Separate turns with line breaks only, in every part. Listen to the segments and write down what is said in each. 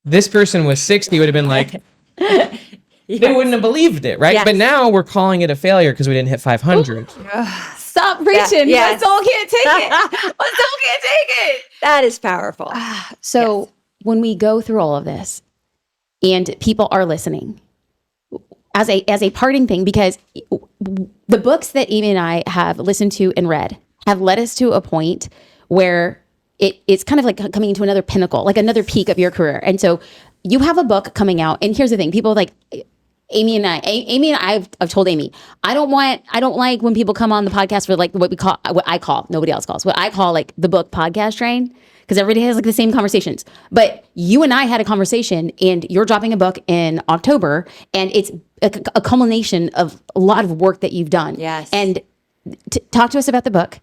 this person with 60 would have been like, they wouldn't have believed it, right?
Yes.
But now we're calling it a failure because we didn't hit 500.
Stop preaching.
Yes.
My soul can't take it. My soul can't take it.
That is powerful.
So when we go through all of this and people are listening, as a parting thing, because the books that Amy and I have listened to and read have led us to a point where it's kind of like coming into another pinnacle, like another peak of your career. And so you have a book coming out, and here's the thing: people like Amy and I've told Amy, I don't like when people come on the podcast for like what I call, nobody else calls, what I call like the book podcast train, because everybody has like the same conversations. But you and I had a conversation, and you're dropping a book in October, and it's a culmination of a lot of work that you've done.
Yes.
And talk to us about the book.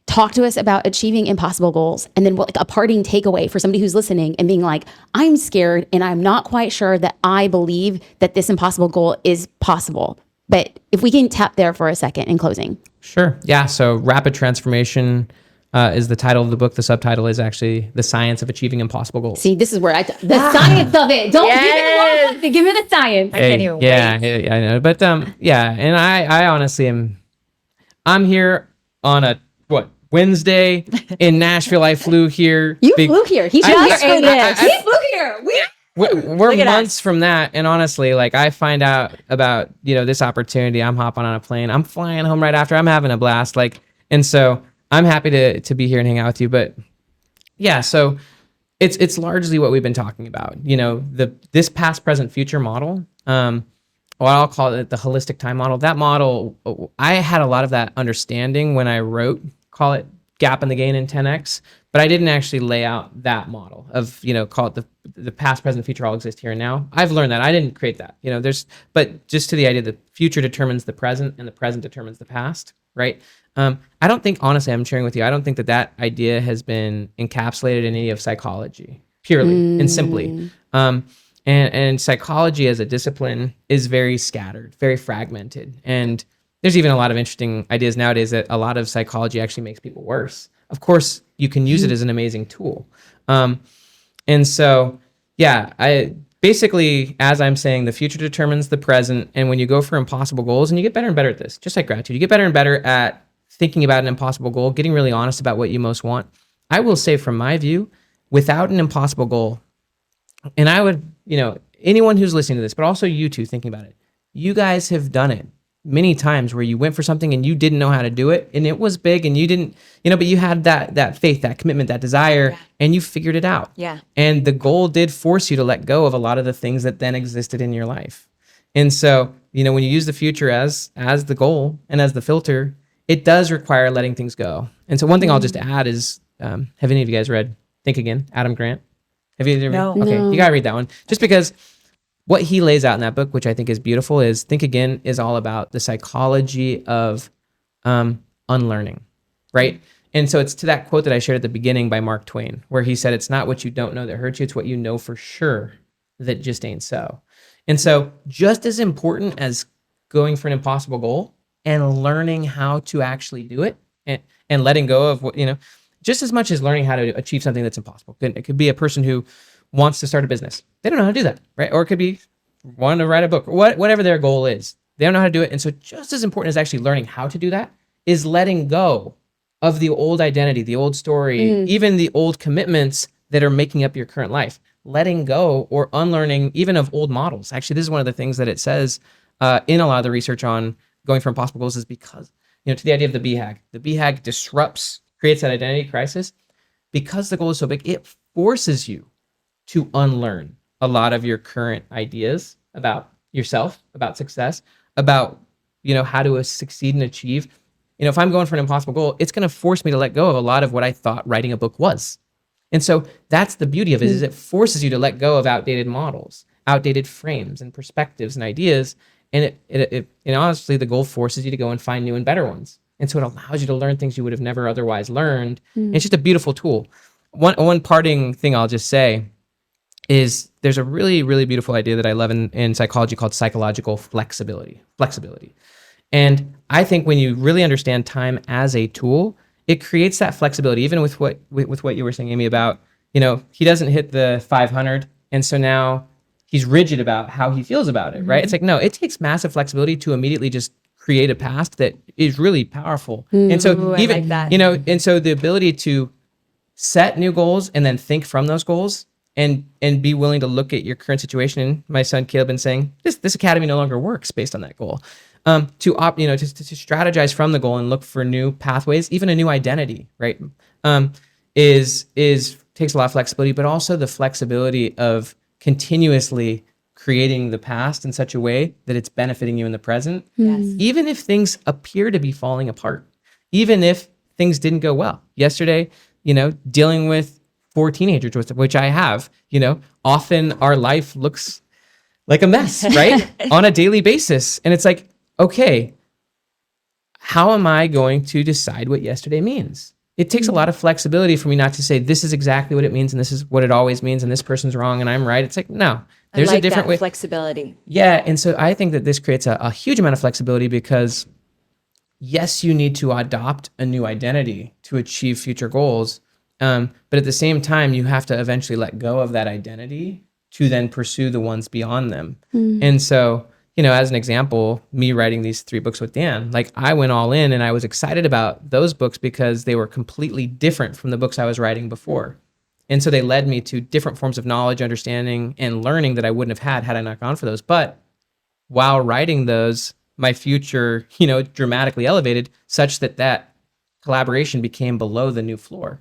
Talk to us about achieving impossible goals, and then a parting takeaway for somebody who's listening and being like, I'm scared and I'm not quite sure that I believe that this impossible goal is possible. But if we can tap there for a second in closing.
Sure. Yeah. So Rapid Transformation is the title of the book. The subtitle is actually The Science of Achieving Impossible Goals.
See, this is where the science of it. Don't give me the science.
I can't even wait.
Yeah, I know. But yeah, and I honestly I'm here on a Wednesday in Nashville. I flew here.
You flew here. He flew here. He flew here.
We're months from that, and honestly, like I find out about this opportunity, I'm hopping on a plane, I'm flying home right after, I'm having a blast, and so I'm happy to be here and hang out with you. But yeah, so it's largely what we've been talking about. This past, present, future model. What I'll call it the holistic time model. That model, I had a lot of that understanding when I wrote, call it Gap in the Gain in 10X, but I didn't actually lay out that model of, call it the past, present, future all exist here and now. I've learned that. I didn't create that. But just to the idea that future determines the present and the present determines the past, right? I don't think, honestly, I'm sharing with you, I don't think that idea has been encapsulated in any of psychology, purely and simply. And psychology as a discipline is very scattered, very fragmented. And there's even a lot of interesting ideas nowadays that a lot of psychology actually makes people worse. Of course, you can use it as an amazing tool. And so, yeah, basically, as I'm saying, the future determines the present. And when you go for impossible goals, and you get better and better at this, just like gratitude, you get better and better at thinking about an impossible goal, getting really honest about what you most want. I will say from my view, without an impossible goal, and I would, anyone who's listening to this, but also you two thinking about it, you guys have done it many times where you went for something and you didn't know how to do it, and it was big, and you didn't, but you had that faith, that commitment, that desire, and you figured it out.
Yeah.
And the goal did force you to let go of a lot of the things that then existed in your life. And so, when you use the future as the goal and as the filter, it does require letting things go. And so one thing I'll just add is, have any of you guys read Think Again, Adam Grant? Have you ever
No.
Okay,
No.
you gotta read that one. Just because what he lays out in that book, which I think is beautiful, is Think Again is all about the psychology of unlearning, right? And so it's to that quote that I shared at the beginning by Mark Twain, where he said, it's not what you don't know that hurts you, it's what you know for sure that just ain't so. And so just as important as going for an impossible goal and learning how to actually do it and letting go of what, just as much as learning how to achieve something that's impossible. It could be a person who wants to start a business. They don't know how to do that, right? Or it could be wanting to write a book, or whatever their goal is. They don't know how to do it. And so just as important as actually learning how to do that is letting go of the old identity, the old story, even the old commitments that are making up your current life. Letting go or unlearning even of old models. Actually, this is one of the things that it says in a lot of the research on going for impossible goals is because, to the idea of the BHAG. The BHAG creates that identity crisis. Because the goal is so big, it forces you to unlearn a lot of your current ideas about yourself, about success, about, how to succeed and achieve. If I'm going for an impossible goal, it's going to force me to let go of a lot of what I thought writing a book was. And so that's the beauty of it, is it forces you to let go of outdated models, outdated frames and perspectives and ideas. And it honestly, the goal forces you to go and find new and better ones. And so it allows you to learn things you would have never otherwise learned. It's just a beautiful tool. One parting thing I'll just say is there's a really, really beautiful idea that I love in psychology called psychological flexibility. And I think when you really understand time as a tool, it creates that flexibility, even with what you were saying, Amy, about, he doesn't hit the 500 And so now he's rigid about how he feels about it, right? It's like, no, it takes massive flexibility to immediately just create a past that is really powerful. And so
Ooh, I
even,
like that.
you know, and so the ability to set new goals and then think from those goals and be willing to look at your current situation. My son Caleb been saying this academy no longer works based on that goal. To strategize from the goal and look for new pathways, even a new identity, right? Is takes a lot of flexibility, but also the flexibility of continuously creating the past in such a way that it's benefiting you in the present,
Yes.
even if things appear to be falling apart, even if things didn't go well. Yesterday, dealing with 4 teenagers, which I have, often our life looks like a mess, right? On a daily basis. And it's like, okay, how am I going to decide what yesterday means? It takes a lot of flexibility for me not to say this is exactly what it means and this is what it always means and this person's wrong and I'm right. It's like, no, there's
I like
a different
that
way.
flexibility.
Yeah. And so I think that this creates a huge amount of flexibility because yes, you need to adopt a new identity to achieve future goals. But at the same time, you have to eventually let go of that identity to then pursue the ones beyond them. And so, as an example, me writing these 3 books with Dan, like I went all in and I was excited about those books because they were completely different from the books I was writing before. And so they led me to different forms of knowledge, understanding, and learning that I wouldn't have had I not gone for those. But while writing those, my future, dramatically elevated such that collaboration became below the new floor.